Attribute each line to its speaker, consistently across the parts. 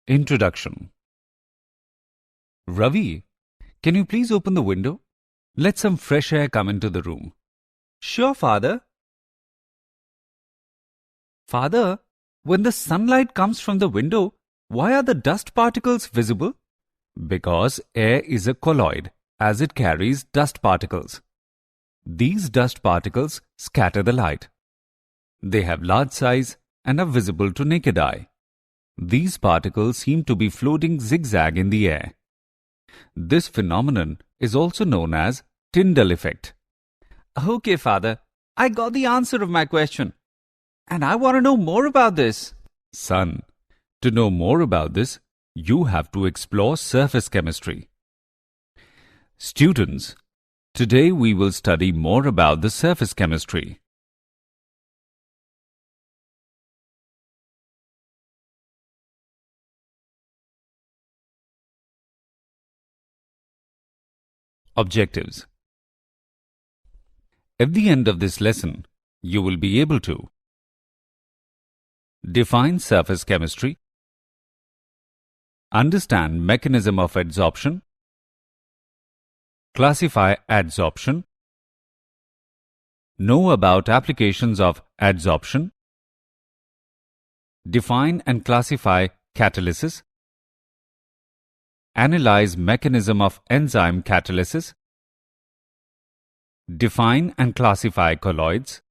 Speaker 1: Introduction. Ravi, can you please open the window? Let some fresh air come into the room.
Speaker 2: Sure, Father.
Speaker 1: Father, when the sunlight comes from the window, why are the dust particles visible? Because air is a colloid, as it carries dust particles. These dust particles scatter the light. They have large size and are visible to naked eye. These particles seem to be floating zigzag in the air. This phenomenon is also known as Tyndall effect.
Speaker 2: Okay, Father. I got the answer of my question. And I want to know more about this.
Speaker 1: Son, to know more about this, you have to explore surface chemistry. Students, today we will study more about the surface chemistry. Objectives. At the end of this lesson, you will be able to define surface chemistry, understand mechanism of adsorption, classify adsorption, know about applications of adsorption, define and classify catalysis, analyze mechanism of enzyme catalysis, define and classify colloids,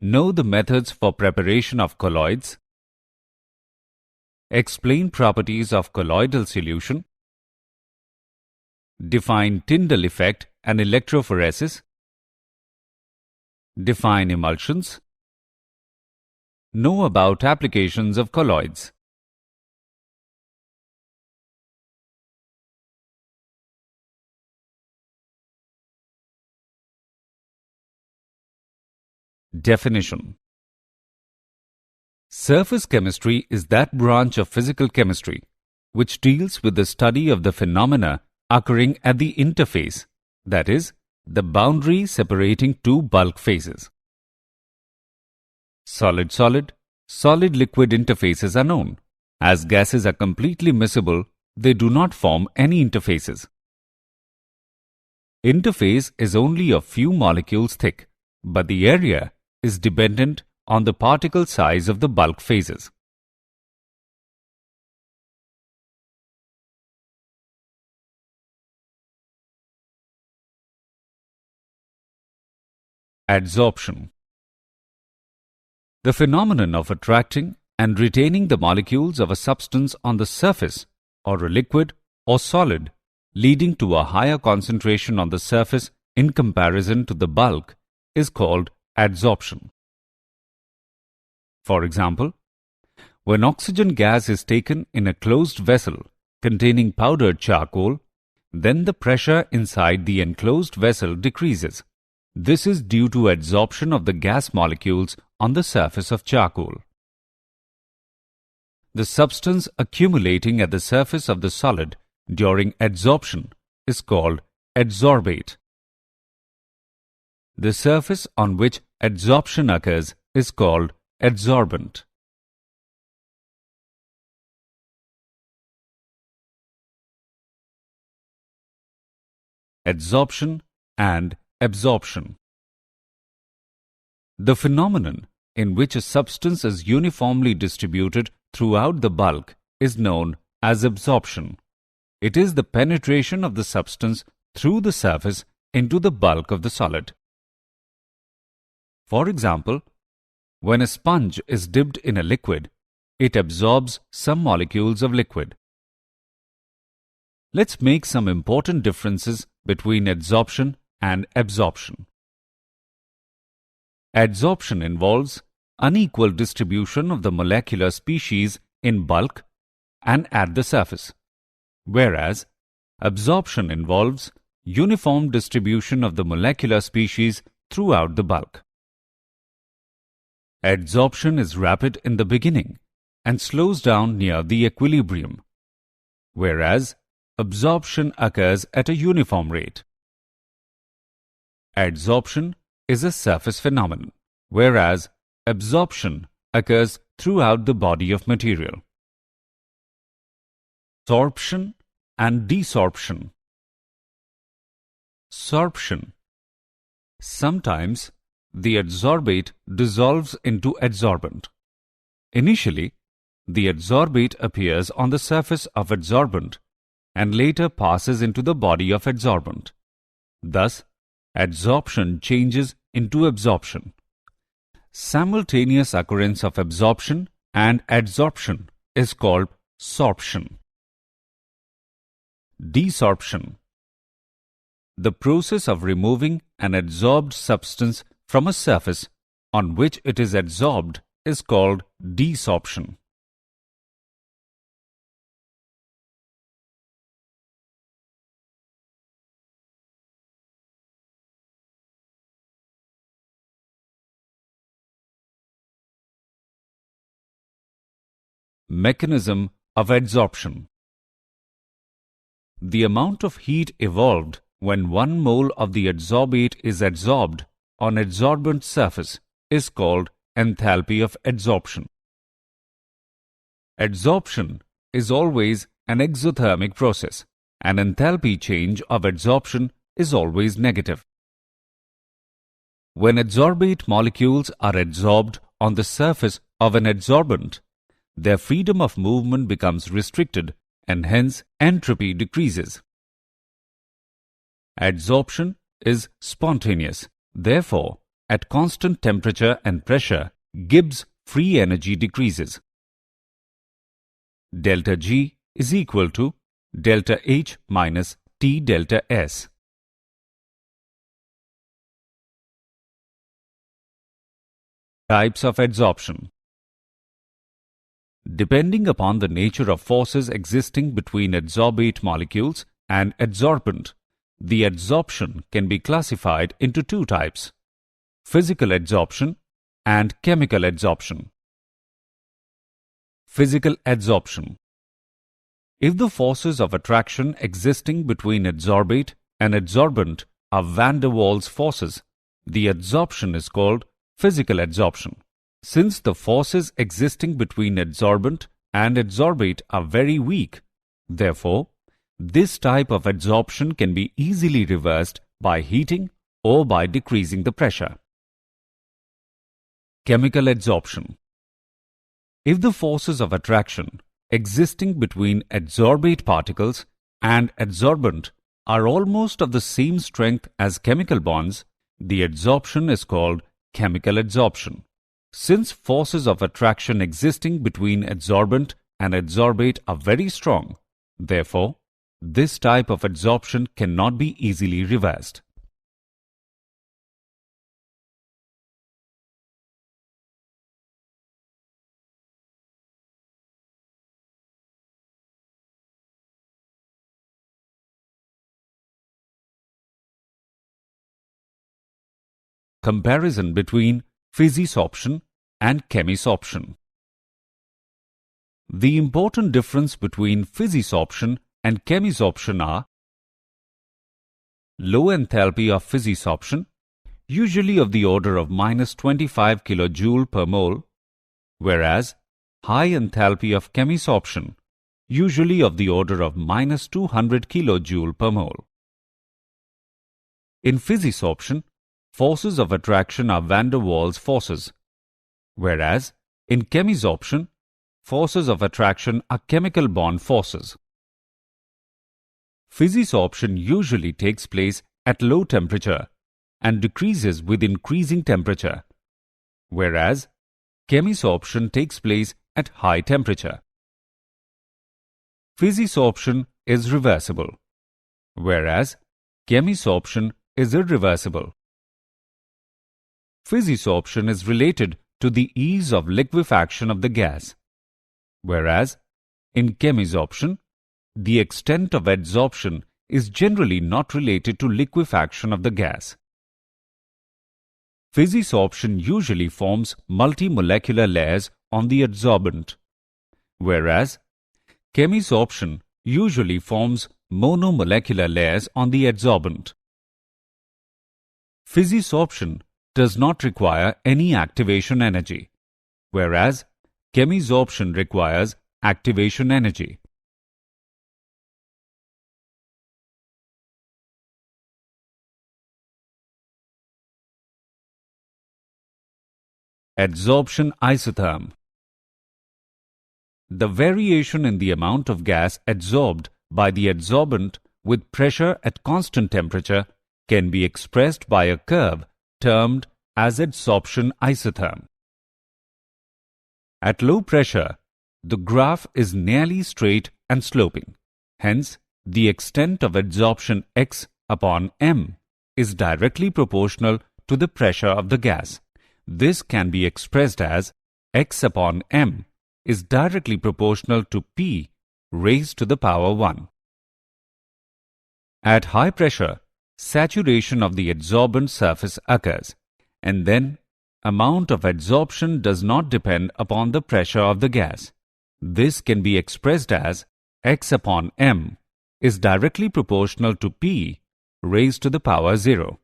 Speaker 1: know the methods for preparation of colloids, explain properties of colloidal solution, define Tyndall effect and electrophoresis, define emulsions, know about applications of colloids. Definition. Surface chemistry is that branch of physical chemistry which deals with the study of the phenomena occurring at the interface, that is, the boundary separating two bulk phases. Solid-solid, solid-liquid interfaces are known. As gases are completely miscible, they do not form any interfaces. Interface is only a few molecules thick, but the area is dependent on the particle size of the bulk phases. Adsorption. The phenomenon of attracting and retaining the molecules of a substance on the surface, or a liquid or solid, leading to a higher concentration on the surface in comparison to the bulk, is called adsorption. For example, when oxygen gas is taken in a closed vessel containing powdered charcoal, then the pressure inside the enclosed vessel decreases. This is due to adsorption of the gas molecules on the surface of charcoal. The substance accumulating at the surface of the solid during adsorption is called adsorbate. The surface on which adsorption occurs is called adsorbent. Adsorption and absorption. The phenomenon in which a substance is uniformly distributed throughout the bulk is known as absorption. It is the penetration of the substance through the surface into the bulk of the solid. For example, when a sponge is dipped in a liquid, it absorbs some molecules of liquid. Let's make some important differences between adsorption and absorption. Adsorption involves unequal distribution of the molecular species in bulk and at the surface, whereas absorption involves uniform distribution of the molecular species throughout the bulk. Adsorption is rapid in the beginning and slows down near the equilibrium, whereas absorption occurs at a uniform rate. Adsorption is a surface phenomenon, whereas absorption occurs throughout the body of material. Sorption and desorption. Sorption. Sometimes the adsorbate dissolves into adsorbent. Initially, the adsorbate appears on the surface of adsorbent and later passes into the body of adsorbent. Thus, adsorption changes into absorption. Simultaneous occurrence of absorption and adsorption is called sorption. Desorption. The process of removing an adsorbed substance from a surface on which it is adsorbed is called desorption. Mechanism of adsorption. The amount of heat evolved when 1 mole of the adsorbate is adsorbed on adsorbent surface is called enthalpy of adsorption. Adsorption is always an exothermic process, and enthalpy change of adsorption is always negative. When adsorbate molecules are adsorbed on the surface of an adsorbent, their freedom of movement becomes restricted and hence entropy decreases. Adsorption is spontaneous. Therefore, at constant temperature and pressure, Gibbs free energy decreases. Delta G is equal to delta H minus T delta S. Types of adsorption. Depending upon the nature of forces existing between adsorbate molecules and adsorbent, the adsorption can be classified into 2 types: physical adsorption and chemical adsorption. Physical adsorption. If the forces of attraction existing between adsorbate and adsorbent are van der Waals forces, the adsorption is called physical adsorption. Since the forces existing between adsorbent and adsorbate are very weak, therefore, this type of adsorption can be easily reversed by heating or by decreasing the pressure. Chemical adsorption. If the forces of attraction existing between adsorbate particles and adsorbent are almost of the same strength as chemical bonds, the adsorption is called chemical adsorption. Since forces of attraction existing between adsorbent and adsorbate are very strong, therefore, this type of adsorption cannot be easily reversed. Comparison between physisorption and chemisorption. The important difference between physisorption and chemisorption are: low enthalpy of physisorption, usually of the order of minus 25 kJ per mole, whereas high enthalpy of chemisorption, usually of the order of minus 200 kJ per mole. In physisorption, forces of attraction are van der Waals forces, whereas in chemisorption, forces of attraction are chemical bond forces. Physisorption usually takes place at low temperature and decreases with increasing temperature, whereas chemisorption takes place at high temperature. Physisorption is reversible, whereas chemisorption is irreversible. Physisorption is related to the ease of liquefaction of the gas, whereas in chemisorption, the extent of adsorption is generally not related to liquefaction of the gas. Physisorption usually forms multimolecular layers on the adsorbent, whereas chemisorption usually forms monomolecular layers on the adsorbent. Physisorption does not require any activation energy, whereas chemisorption requires activation energy. Adsorption isotherm. The variation in the amount of gas adsorbed by the adsorbent with pressure at constant temperature can be expressed by a curve termed as adsorption isotherm. At low pressure, the graph is nearly straight and sloping. Hence, the extent of adsorption x upon m is directly proportional to the pressure of the gas. This can be expressed as x upon m is directly proportional to p raised to the power 1. At high pressure, saturation of the adsorbent surface occurs, and then amount of adsorption does not depend upon the pressure of the gas. This can be expressed as x upon m is directly proportional to p raised to the power 0.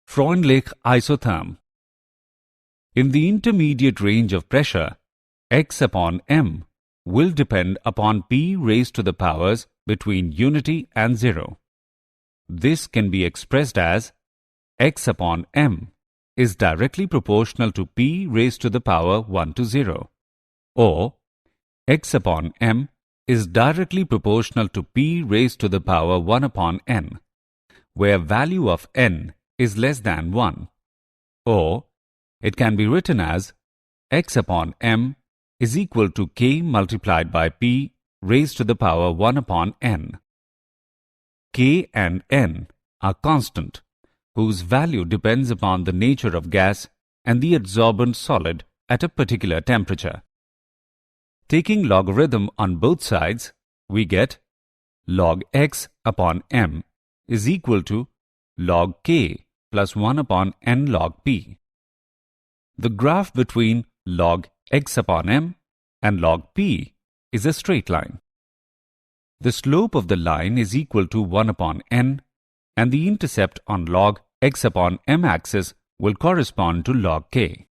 Speaker 1: Freundlich isotherm. In the intermediate range of pressure, x upon m will depend upon p raised to the powers between unity and 0. This can be expressed as x upon m is directly proportional to p raised to the power 1 to 0, or x upon m is directly proportional to p raised to the power 1 upon n, where value of n is less than 1, or it can be written as x upon m is equal to k multiplied by p raised to the power 1 upon n. K and n are constant, whose value depends upon the nature of gas and the adsorbent solid at a particular temperature. Taking logarithm on both sides, we get log x upon m is equal to log k plus 1 upon n log p. The graph between log x upon m and log p is a straight line. The slope of the line is equal to 1 upon n, and the intercept on log x upon m axis will correspond to log k.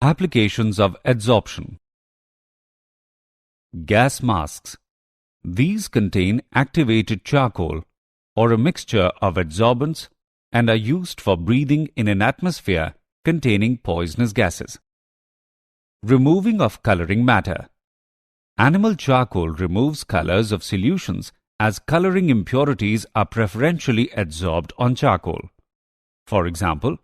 Speaker 1: Applications of adsorption. Gas masks. These contain activated charcoal or a mixture of adsorbents and are used for breathing in an atmosphere containing poisonous gases. Removing of coloring matter. Animal charcoal removes colors of solutions as coloring impurities are preferentially adsorbed on charcoal. For example,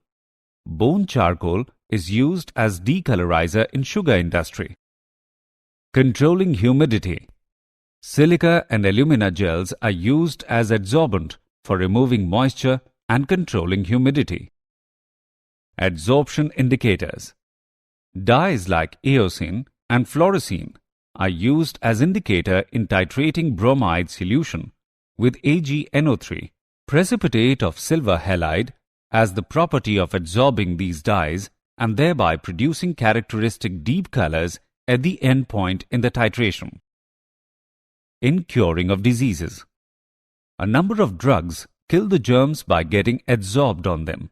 Speaker 1: bone charcoal is used as decolorizer in sugar industry. Controlling humidity. Silica and alumina gels are used as adsorbent for removing moisture and controlling humidity. Adsorption indicators. Dyes like eosin and fluorescein are used as indicator in titrating bromide solution with AgNO3. Precipitate of silver halide has the property of adsorbing these dyes and thereby producing characteristic deep colors at the end point in the titration. In curing of diseases. A number of drugs kill the germs by getting adsorbed on them.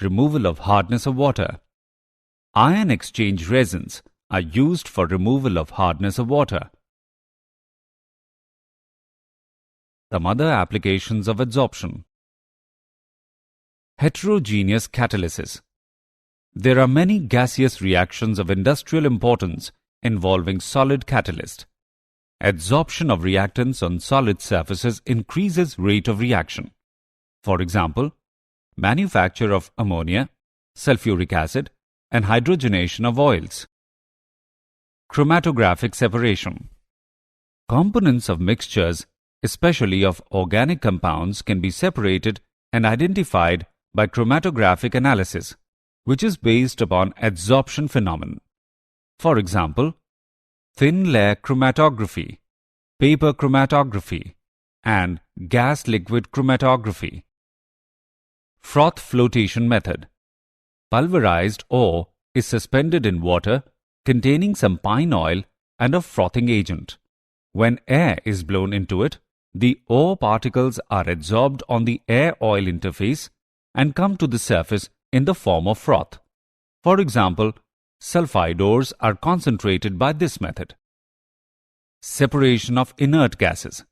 Speaker 1: Removal of hardness of water. Ion exchange resins are used for removal of hardness of water. Some other applications of adsorption. Heterogeneous catalysis. There are many gaseous reactions of industrial importance involving solid catalyst. Adsorption of reactants on solid surfaces increases rate of reaction. For example, manufacture of ammonia, sulfuric acid, and hydrogenation of oils. Chromatographic separation. Components of mixtures especially of organic compounds, can be separated and identified by chromatographic analysis, which is based upon adsorption phenomenon. For example, thin layer chromatography, paper chromatography, and gas-liquid chromatography. Froth flotation method. Pulverized ore is suspended in water containing some pine oil and a frothing agent. When air is blown into it, the ore particles are adsorbed on the air-oil interface and come to the surface in the form of froth. For example, sulfide ores are concentrated by this method. Separation of inert gases.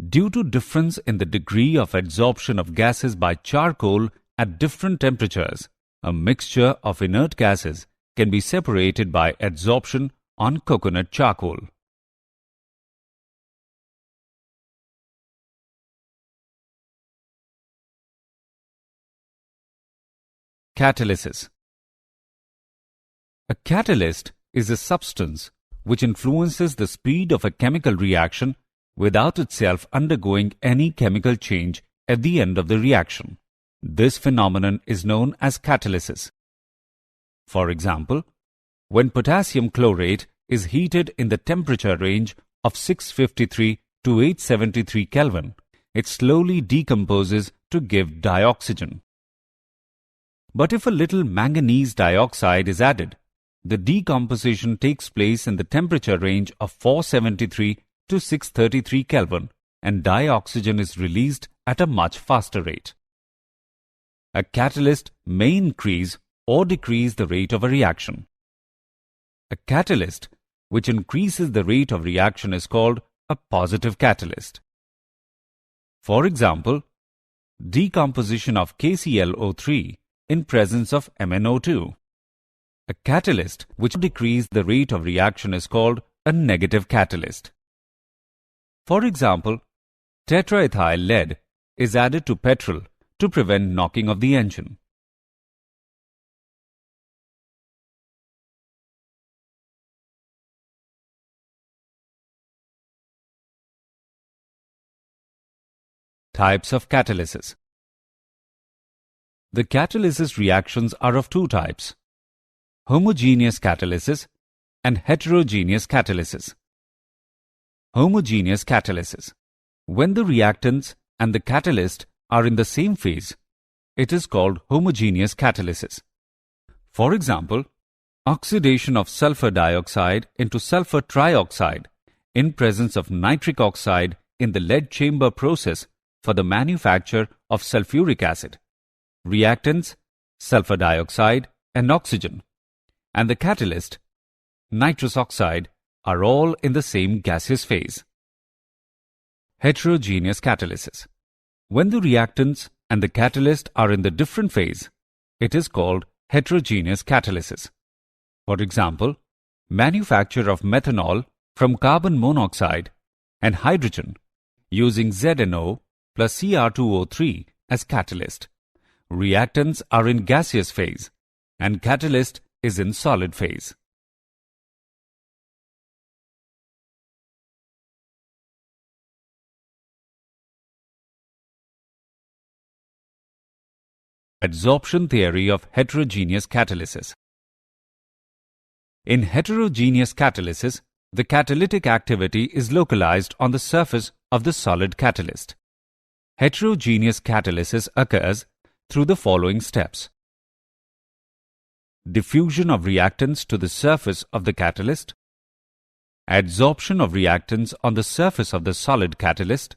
Speaker 1: Due to difference in the degree of adsorption of gases by charcoal at different temperatures, a mixture of inert gases can be separated by adsorption on coconut charcoal. Catalysis. A catalyst is a substance which influences the speed of a chemical reaction without itself undergoing any chemical change at the end of the reaction. This phenomenon is known as catalysis. For example, when potassium chlorate is heated in the temperature range of 653 to 873 Kelvin, it slowly decomposes to give dioxygen. But if a little manganese dioxide is added, the decomposition takes place in the temperature range of 473 to 633 Kelvin, and dioxygen is released at a much faster rate. A catalyst may increase or decrease the rate of a reaction. A catalyst which increases the rate of reaction is called a positive catalyst. For example, decomposition of KClO3 in presence of MnO2. A catalyst which decreases the rate of reaction is called a negative catalyst. For example, tetraethyl lead is added to petrol to prevent knocking of the engine. Types of catalysis. The catalysis reactions are of two types: homogeneous catalysis and heterogeneous catalysis. Homogeneous catalysis. When the reactants and the catalyst are in the same phase, it is called homogeneous catalysis. For example, oxidation of sulfur dioxide into sulfur trioxide in presence of nitric oxide in the lead chamber process for the manufacture of sulfuric acid. Reactants, sulfur dioxide and oxygen, and the catalyst, nitrous oxide, are all in the same gaseous phase. Heterogeneous catalysis. When the reactants and the catalyst are in the different phase, it is called heterogeneous catalysis. For example, manufacture of methanol from carbon monoxide and hydrogen using ZNO plus Cr2O3 as catalyst. Reactants are in gaseous phase and catalyst is in solid phase. Adsorption theory of heterogeneous catalysis. In heterogeneous catalysis, the catalytic activity is localized on the surface of the solid catalyst. Heterogeneous catalysis occurs through the following steps: diffusion of reactants to the surface of the catalyst, adsorption of reactants on the surface of the solid catalyst.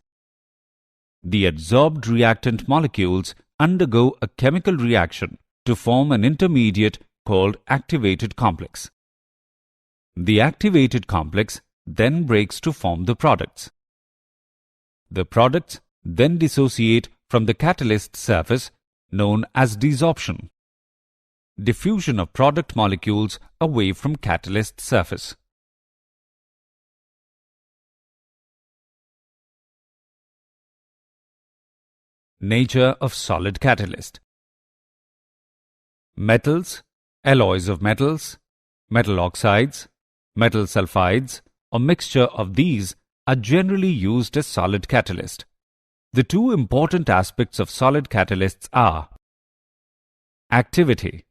Speaker 1: The adsorbed reactant molecules undergo a chemical reaction to form an intermediate called activated complex. The activated complex then breaks to form the products. The products then dissociate from the catalyst surface, known as desorption. Diffusion of product molecules away from catalyst surface. Nature of solid catalyst. Metals, alloys of metals, metal oxides, metal sulfides, or mixture of these are generally used as solid catalyst. The two important aspects of solid catalysts are activity.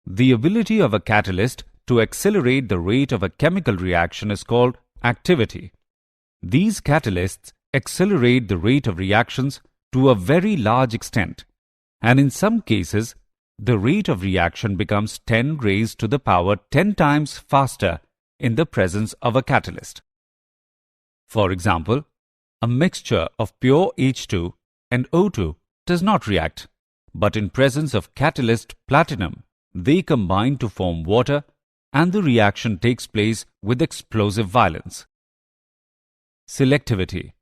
Speaker 1: The ability of a catalyst to accelerate the rate of a chemical reaction is called activity. These catalysts accelerate the rate of reactions to a very large extent, and in some cases, the rate of reaction becomes 10 raised to the power 10 times faster in the presence of a catalyst. For example, a mixture of pure H2 and O2 does not react, but in presence of catalyst platinum, they combine to form water and the reaction takes place with explosive violence. Selectivity.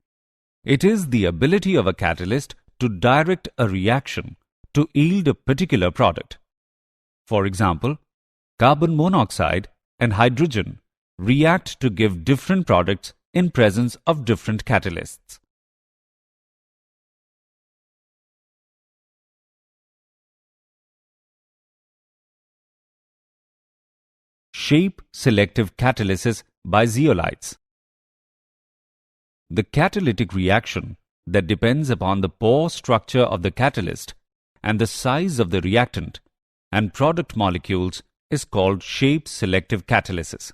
Speaker 1: It is the ability of a catalyst to direct a reaction to yield a particular product. For example, carbon monoxide and hydrogen react to give different products in presence of different catalysts. Shape-selective catalysis by zeolites. The catalytic reaction that depends upon the pore structure of the catalyst and the size of the reactant and product molecules is called shape-selective catalysis.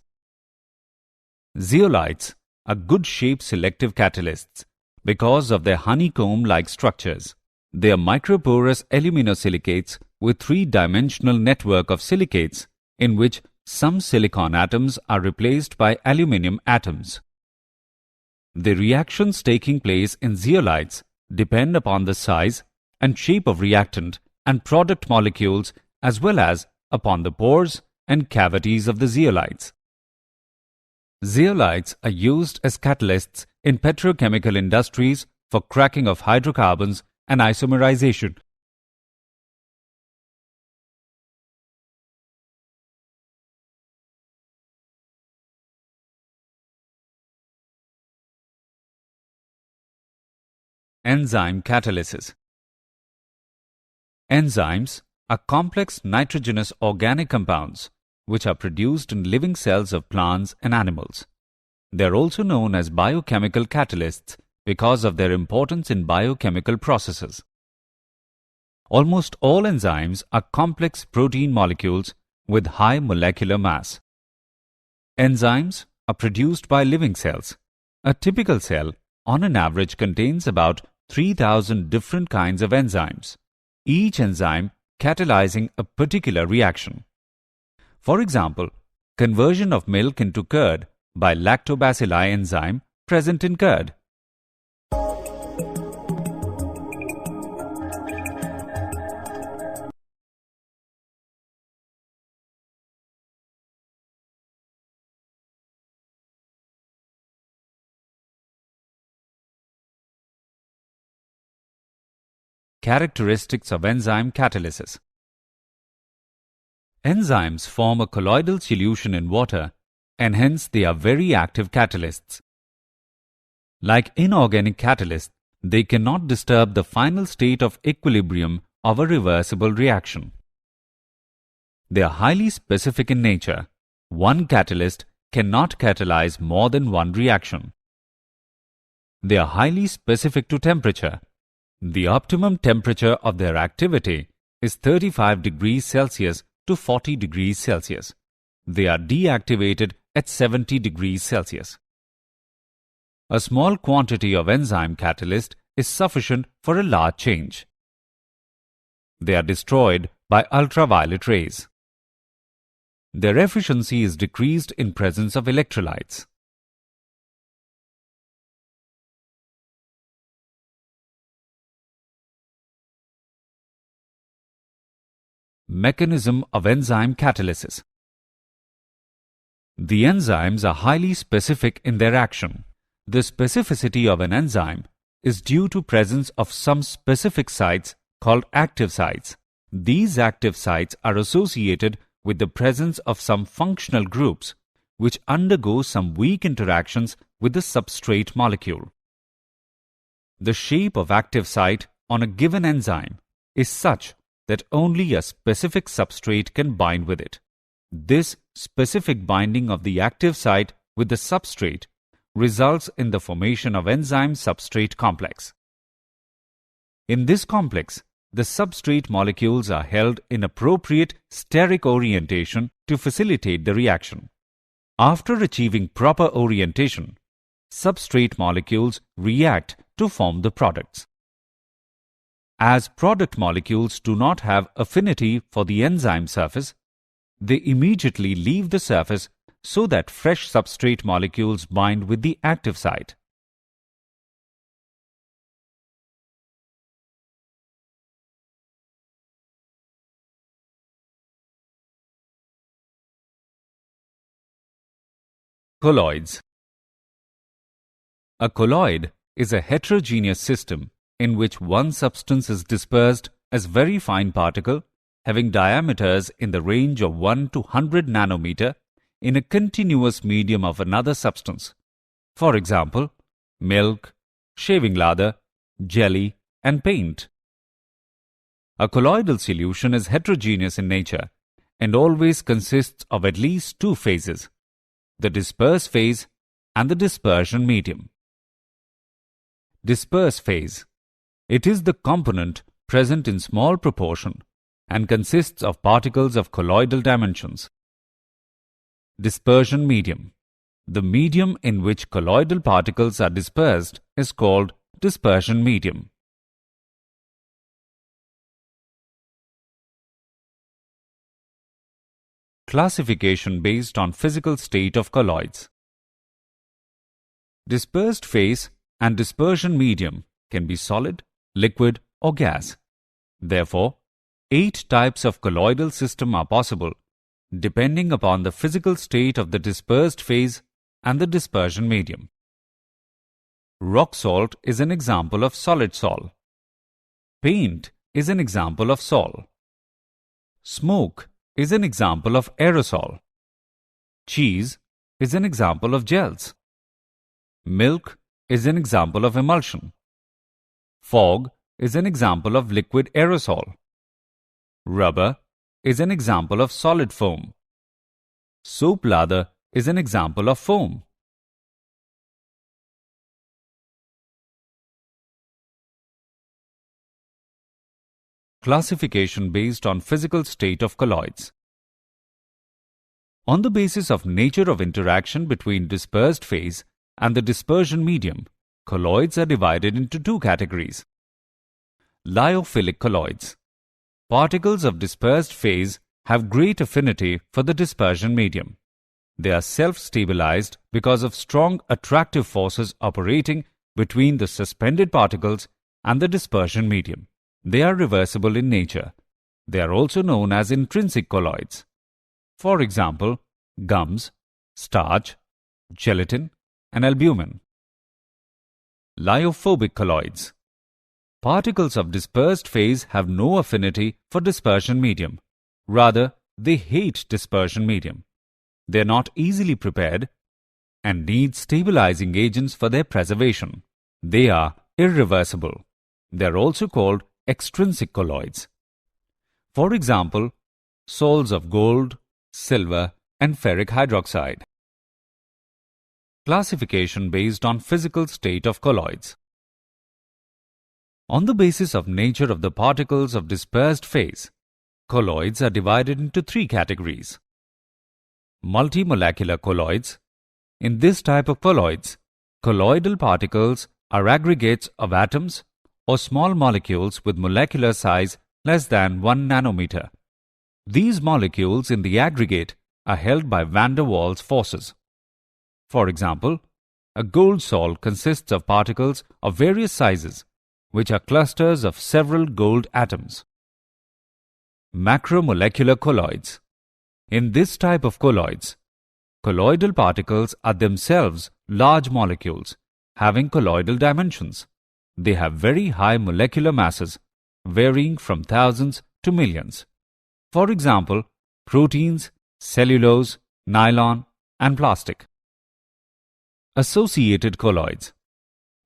Speaker 1: Zeolites are good shape-selective catalysts because of their honeycomb-like structures. They are microporous aluminosilicates with three-dimensional network of silicates in which some silicon atoms are replaced by aluminium atoms. The reactions taking place in zeolites depend upon the size and shape of reactant and product molecules as well as upon the pores and cavities of the zeolites. Zeolites are used as catalysts in petrochemical industries for cracking of hydrocarbons and isomerization. Enzyme catalysis. Enzymes are complex nitrogenous organic compounds which are produced in living cells of plants and animals. They are also known as biochemical catalysts because of their importance in biochemical processes. Almost all enzymes are complex protein molecules with high molecular mass. Enzymes are produced by living cells. A typical cell, on an average, contains about 3,000 different kinds of enzymes, each enzyme catalyzing a particular reaction. For example, conversion of milk into curd by lactobacilli enzyme present in curd. Characteristics of enzyme catalysis. Enzymes form a colloidal solution in water and hence they are very active catalysts. Like inorganic catalysts, they cannot disturb the final state of equilibrium of a reversible reaction. They are highly specific in nature. One catalyst cannot catalyze more than one reaction. They are highly specific to temperature. The optimum temperature of their activity is 35 degrees Celsius to 40 degrees Celsius. They are deactivated at 70 degrees Celsius. A small quantity of enzyme catalyst is sufficient for a large change. They are destroyed by ultraviolet rays. Their efficiency is decreased in presence of electrolytes. Mechanism of enzyme catalysis. The enzymes are highly specific in their action. The specificity of an enzyme is due to presence of some specific sites called active sites. These active sites are associated with the presence of some functional groups which undergo some weak interactions with the substrate molecule. The shape of active site on a given enzyme is such that only a specific substrate can bind with it. This specific binding of the active site with the substrate results in the formation of enzyme-substrate complex. In this complex, the substrate molecules are held in appropriate steric orientation to facilitate the reaction. After achieving proper orientation, substrate molecules react to form the products. As product molecules do not have affinity for the enzyme surface, they immediately leave the surface so that fresh substrate molecules bind with the active site. Colloids. A colloid is a heterogeneous system in which one substance is dispersed as very fine particle having diameters in the range of 1 to 100 nanometer in a continuous medium of another substance. For example, milk, shaving lather, jelly, and paint. A colloidal solution is heterogeneous in nature and always consists of at least two phases, the disperse phase and the dispersion medium. Disperse phase. It is the component present in small proportion and consists of particles of colloidal dimensions. Dispersion medium. The medium in which colloidal particles are dispersed is called dispersion medium. Classification based on physical state of colloids. Dispersed phase and dispersion medium can be solid, liquid, or gas. Therefore, 8 types of colloidal system are possible depending upon the physical state of the dispersed phase and the dispersion medium. Rock salt is an example of solid sol. Paint is an example of sol. Smoke is an example of aerosol. Cheese is an example of gels. Milk is an example of emulsion. Fog is an example of liquid aerosol. Rubber is an example of solid foam. Soap lather is an example of foam. Classification based on physical state of colloids. On the basis of nature of interaction between dispersed phase and the dispersion medium, colloids are divided into two categories. Lyophilic colloids. Particles of dispersed phase have great affinity for the dispersion medium. They are self-stabilized because of strong attractive forces operating between the suspended particles and the dispersion medium. They are reversible in nature. They are also known as intrinsic colloids. For example, gums, starch, gelatin, and albumin. Lyophobic colloids. Particles of dispersed phase have no affinity for dispersion medium. Rather, they hate dispersion medium. They are not easily prepared and need stabilizing agents for their preservation. They are irreversible. They are also called extrinsic colloids. For example, sols of gold, silver, and ferric hydroxide. Classification based on physical state of colloids. On the basis of nature of the particles of dispersed phase, colloids are divided into 3 categories. Multimolecular colloids. In this type of colloids, colloidal particles are aggregates of atoms or small molecules with molecular size less than 1 nanometer. These molecules in the aggregate are held by van der Waals forces. For example, a gold sol consists of particles of various sizes, which are clusters of several gold atoms. Macromolecular colloids. In this type of colloids, colloidal particles are themselves large molecules having colloidal dimensions. They have very high molecular masses, varying from thousands to millions. For example, proteins, cellulose, nylon, and plastic. Associated colloids.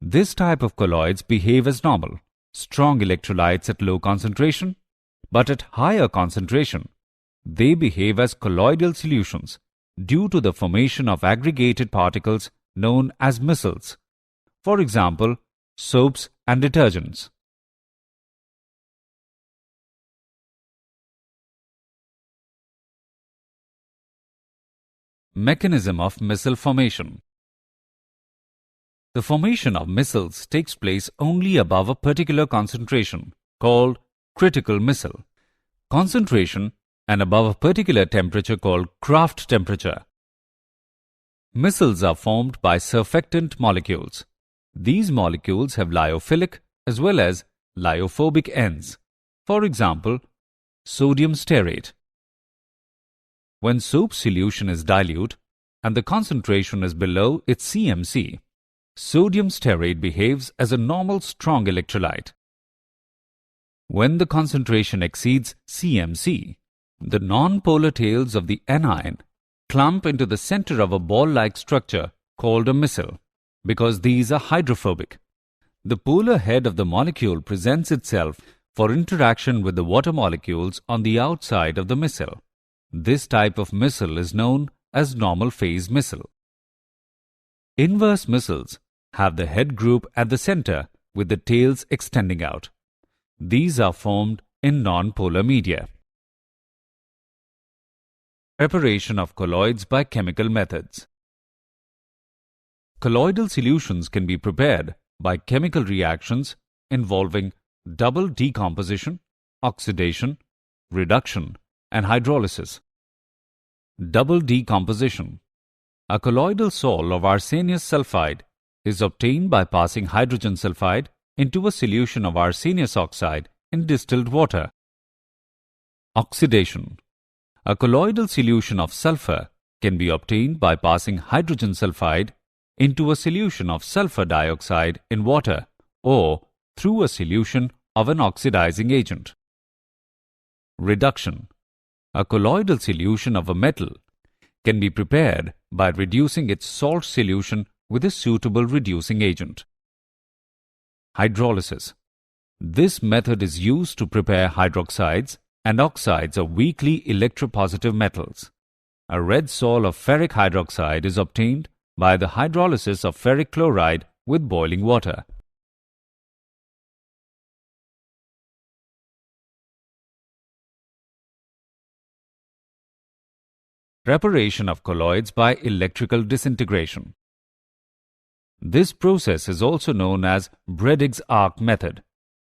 Speaker 1: This type of colloids behave as normal, strong electrolytes at low concentration, but at higher concentration, they behave as colloidal solutions due to the formation of aggregated particles known as micelles. For example, soaps and detergents. Mechanism of micelle formation. The formation of micelles takes place only above a particular concentration, called critical micelle concentration, and above a particular temperature called Kraft temperature. Micelles are formed by surfactant molecules. These molecules have lyophilic as well as lyophobic ends. For example, sodium stearate. When soap solution is dilute and the concentration is below its CMC, sodium stearate behaves as a normal strong electrolyte. When the concentration exceeds CMC, the non-polar tails of the anion clump into the center of a ball-like structure called a micelle. Because these are hydrophobic, the polar head of the molecule presents itself for interaction with the water molecules on the outside of the micelle. This type of micelle is known as normal phase micelle. Inverse micelles have the head group at the center with the tails extending out. These are formed in non-polar media. Preparation of colloids by chemical methods. Colloidal solutions can be prepared by chemical reactions involving double decomposition, oxidation, reduction, and hydrolysis. Double decomposition. A colloidal sol of arsenious sulfide is obtained by passing hydrogen sulfide into a solution of arsenious oxide in distilled water. Oxidation. A colloidal solution of sulfur can be obtained by passing hydrogen sulfide into a solution of sulfur dioxide in water or through a solution of an oxidizing agent. Reduction. A colloidal solution of a metal can be prepared by reducing its salt solution with a suitable reducing agent. Hydrolysis. This method is used to prepare hydroxides and oxides of weakly electropositive metals. A red sol of ferric hydroxide is obtained by the hydrolysis of ferric chloride with boiling water. Preparation of colloids by electrical disintegration. This process is also known as Bredig's arc method.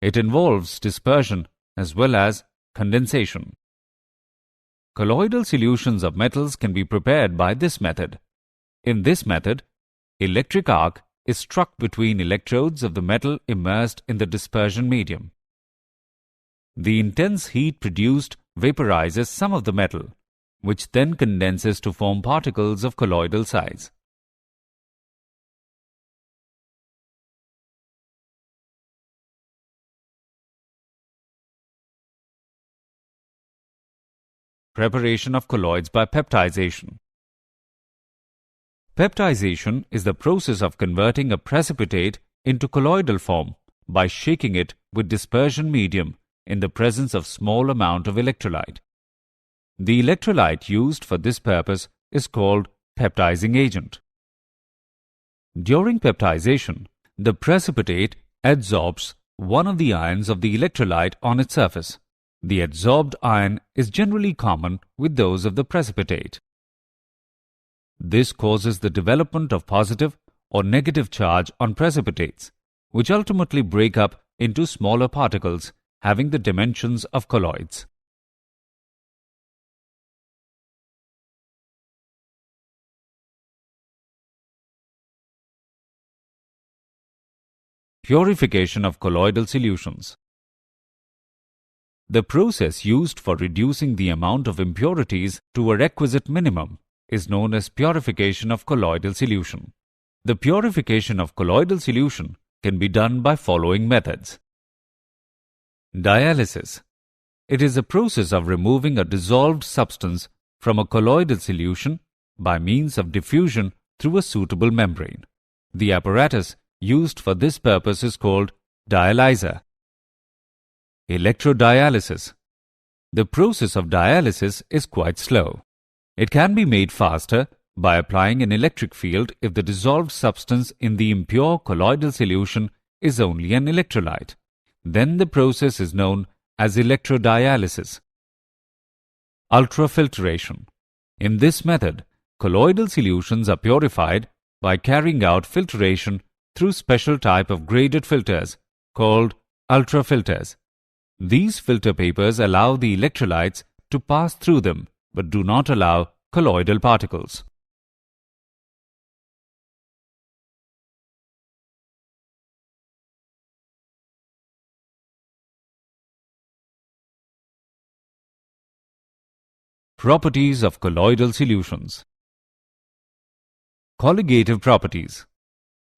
Speaker 1: It involves dispersion as well as condensation. Colloidal solutions of metals can be prepared by this method. In this method, electric arc is struck between electrodes of the metal immersed in the dispersion medium. The intense heat produced vaporizes some of the metal, which then condenses to form particles of colloidal size. Preparation of colloids by peptization. Peptization is the process of converting a precipitate into colloidal form by shaking it with dispersion medium in the presence of small amount of electrolyte. The electrolyte used for this purpose is called peptizing agent. During peptization, the precipitate adsorbs one of the ions of the electrolyte on its surface. The adsorbed ion is generally common with those of the precipitate. This causes the development of positive or negative charge on precipitates, which ultimately break up into smaller particles having the dimensions of colloids. Purification of colloidal solutions. The process used for reducing the amount of impurities to a requisite minimum is known as purification of colloidal solution. The purification of colloidal solution can be done by following methods. Dialysis. It is a process of removing a dissolved substance from a colloidal solution by means of diffusion through a suitable membrane. The apparatus used for this purpose is called dialyzer. Electrodialysis. The process of dialysis is quite slow. It can be made faster by applying an electric field if the dissolved substance in the impure colloidal solution is only an electrolyte. Then the process is known as electrodialysis. Ultrafiltration. In this method, colloidal solutions are purified by carrying out filtration through special type of graded filters called ultrafilters. These filter papers allow the electrolytes to pass through them but do not allow colloidal particles. Properties of colloidal solutions. Colligative properties.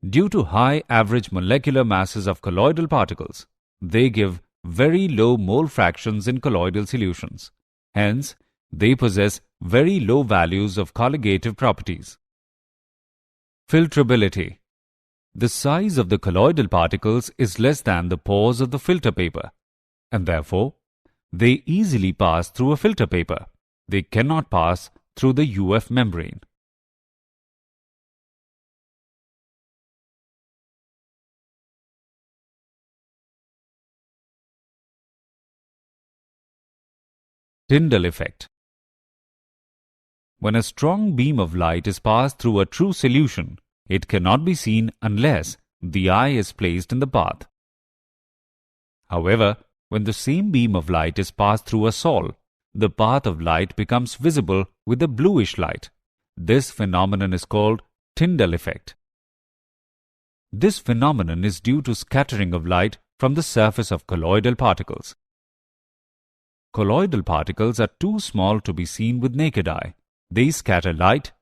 Speaker 1: Due to high average molecular masses of colloidal particles, they give very low mole fractions in colloidal solutions. Hence, they possess very low values of colligative properties. Filtrability. The size of the colloidal particles is less than the pores of the filter paper, and therefore, they easily pass through a filter paper. They cannot pass through the UF membrane. Tyndall effect. When a strong beam of light is passed through a true solution, it cannot be seen unless the eye is placed in the path. However, when the same beam of light is passed through a sol, the path of light becomes visible with a bluish light. This phenomenon is called Tyndall effect. This phenomenon is due to scattering of light from the surface of colloidal particles. Colloidal particles are too small to be seen with naked eye. They scatter light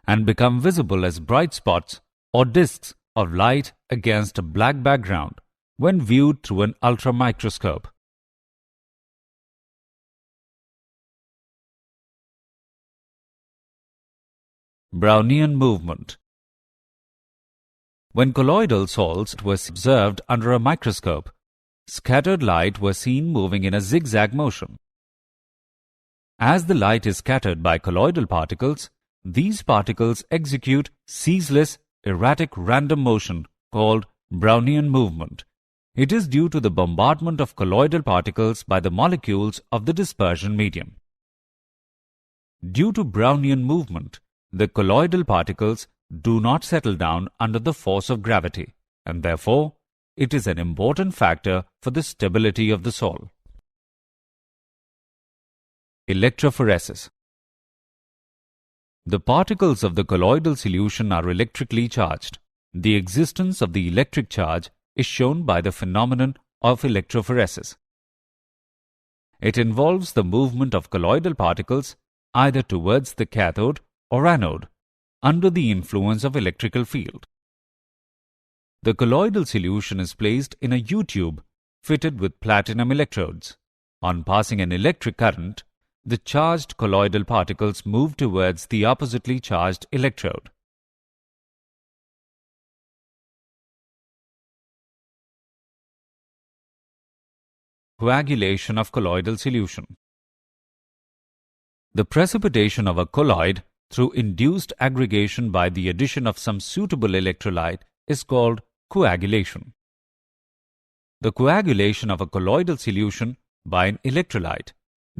Speaker 1: and become visible as bright spots or disks of light against a black background when viewed through an ultramicroscope. Brownian movement. When colloidal sols were observed under a microscope, scattered light was seen moving in a zigzag motion. As the light is scattered by colloidal particles, these particles execute ceaseless, erratic random motion called Brownian movement. It is due to the bombardment of colloidal particles by the molecules of the dispersion medium. Due to Brownian movement, the colloidal particles do not settle down under the force of gravity, and therefore, it is an important factor for the stability of the sol. Electrophoresis. The particles of the colloidal solution are electrically charged. The existence of the electric charge is shown by the phenomenon of electrophoresis. It involves the movement of colloidal particles either towards the cathode or anode under the influence of electrical field. The colloidal solution is placed in a U-tube fitted with platinum electrodes. On passing an electric current, the charged colloidal particles move towards the oppositely charged electrode. Coagulation of colloidal solution. The precipitation of a colloid through induced aggregation by the addition of some suitable electrolyte is called coagulation. The coagulation of a colloidal solution by an electrolyte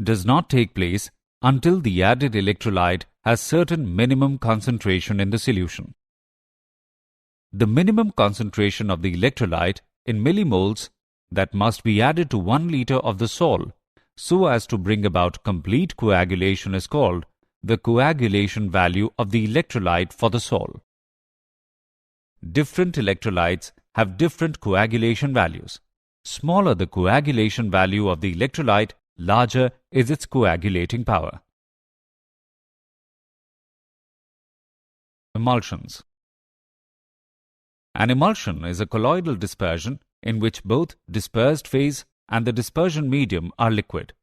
Speaker 1: does not take place until the added electrolyte has certain minimum concentration in the solution. The minimum concentration of the electrolyte in millimoles that must be added to 1 liter of the sol so as to bring about complete coagulation is called the coagulation value of the electrolyte for the sol. Different electrolytes have different coagulation values. Smaller the coagulation value of the electrolyte, larger is its coagulating power. Emulsions. An emulsion is a colloidal dispersion in which both dispersed phase and the dispersion medium are liquid.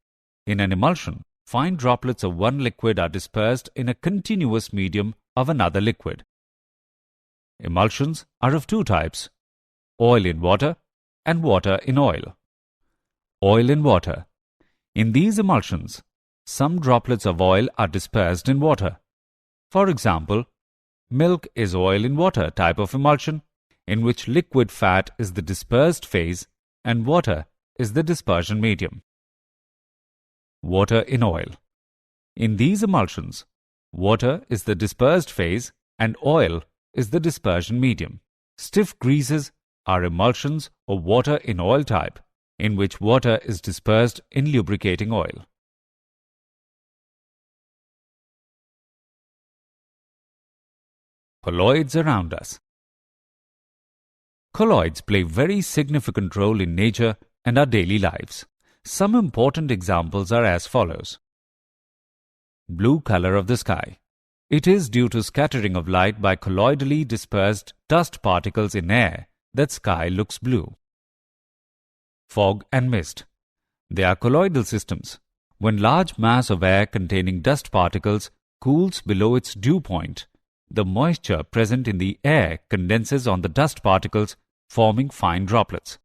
Speaker 1: In an emulsion, fine droplets of one liquid are dispersed in a continuous medium of another liquid. Emulsions are of two types: oil in water and water in oil. Oil in water. In these emulsions, some droplets of oil are dispersed in water. For example, milk is oil in water type of emulsion, in which liquid fat is the dispersed phase and water is the dispersion medium. Water in oil. In these emulsions, water is the dispersed phase and oil is the dispersion medium. Stiff greases are emulsions or water in oil type, in which water is dispersed in lubricating oil. Colloids around us. Colloids play very significant role in nature and our daily lives. Some important examples are as follows. Blue color of the sky. It is due to scattering of light by colloidally dispersed dust particles in air that sky looks blue. Fog and mist. They are colloidal systems. When large mass of air containing dust particles cools below its dew point, the moisture present in the air condenses on the dust particles, forming fine droplets.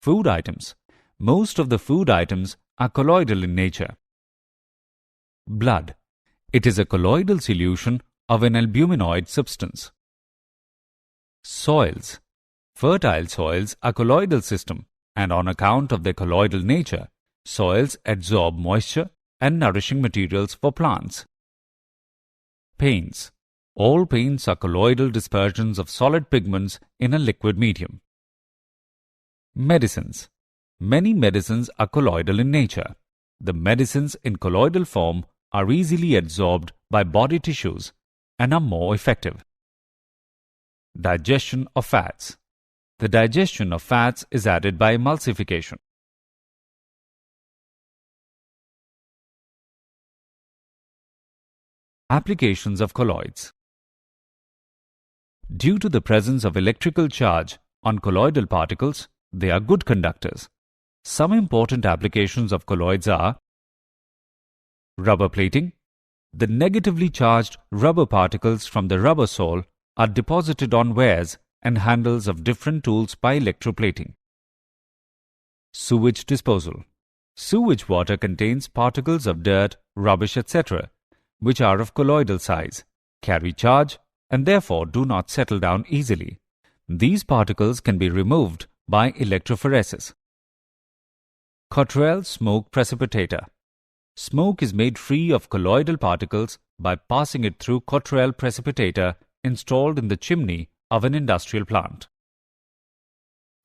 Speaker 1: Food items. Most of the food items are colloidal in nature. Blood. It is a colloidal solution of an albuminoid substance. Soils. Fertile soils are colloidal system, and on account of their colloidal nature, soils absorb moisture and nourishing materials for plants. Paints. All paints are colloidal dispersions of solid pigments in a liquid medium. Medicines. Many medicines are colloidal in nature. The medicines in colloidal form are easily absorbed by body tissues and are more effective. Digestion of fats. The digestion of fats is aided by emulsification. Applications of colloids. Due to the presence of electrical charge on colloidal particles, they are good conductors. Some important applications of colloids are rubber plating. The negatively charged rubber particles from the rubber sole are deposited on wares and handles of different tools by electroplating. Sewage disposal. Sewage water contains particles of dirt, rubbish, etc., which are of colloidal size, carry charge, and therefore do not settle down easily. These particles can be removed by electrophoresis. Cottrell smoke precipitator. Smoke is made free of colloidal particles by passing it through Cottrell precipitator installed in the chimney of an industrial plant.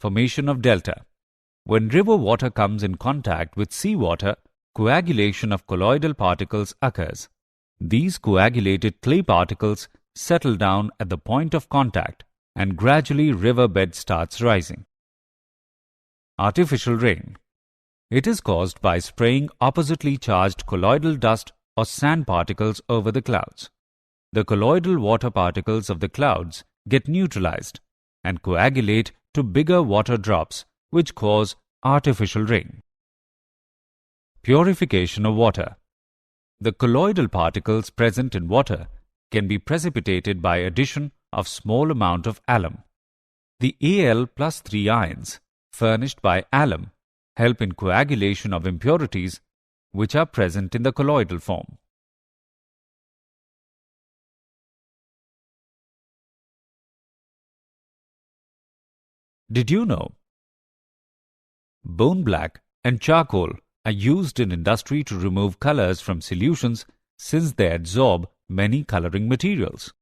Speaker 1: Formation of delta. When river water comes in contact with seawater, coagulation of colloidal particles occurs. These coagulated clay particles settle down at the point of contact and gradually river bed starts rising. Artificial rain. It is caused by spraying oppositely charged colloidal dust or sand particles over the clouds. The colloidal water particles of the clouds get neutralized and coagulate to bigger water drops which cause artificial rain. Purification of water. The colloidal particles present in water can be precipitated by addition of small amount of alum. The Al+3 ions furnished by alum help in coagulation of impurities which are present in the colloidal form. Did you know? Bone black and charcoal are used in industry to remove colors from solutions since they absorb many coloring materials.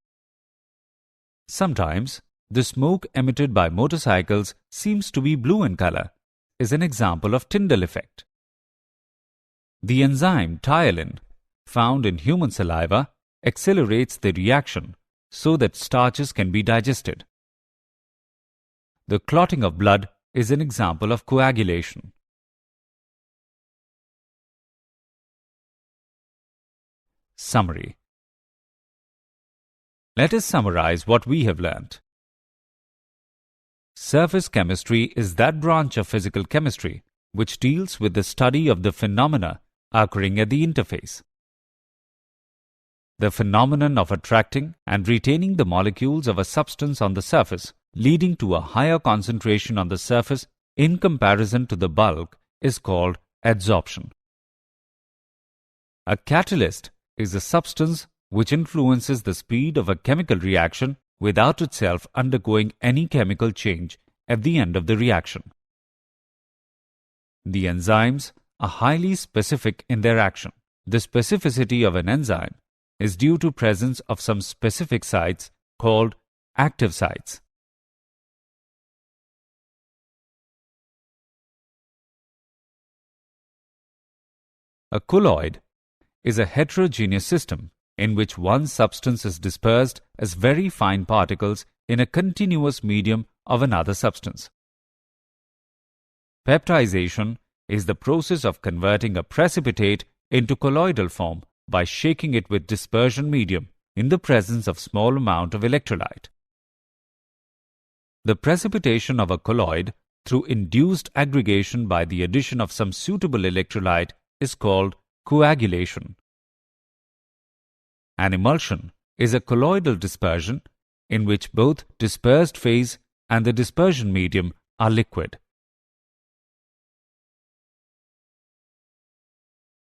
Speaker 1: Sometimes, the smoke emitted by motorcycles seems to be blue in color, is an example of Tyndall effect. The enzyme tyalin, found in human saliva, accelerates the reaction so that starches can be digested. The clotting of blood is an example of coagulation. Summary. Let us summarize what we have learnt. Surface chemistry is that branch of physical chemistry which deals with the study of the phenomena occurring at the interface. The phenomenon of attracting and retaining the molecules of a substance on the surface, leading to a higher concentration on the surface in comparison to the bulk, is called adsorption. A catalyst is a substance which influences the speed of a chemical reaction without itself undergoing any chemical change at the end of the reaction. The enzymes are highly specific in their action. The specificity of an enzyme is due to presence of some specific sites called active sites. A colloid is a heterogeneous system in which one substance is dispersed as very fine particles in a continuous medium of another substance. Peptidization is the process of converting a precipitate into colloidal form by shaking it with dispersion medium in the presence of small amount of electrolyte. The precipitation of a colloid through induced aggregation by the addition of some suitable electrolyte is called coagulation. An emulsion is a colloidal dispersion in which both dispersed phase and the dispersion medium are liquid.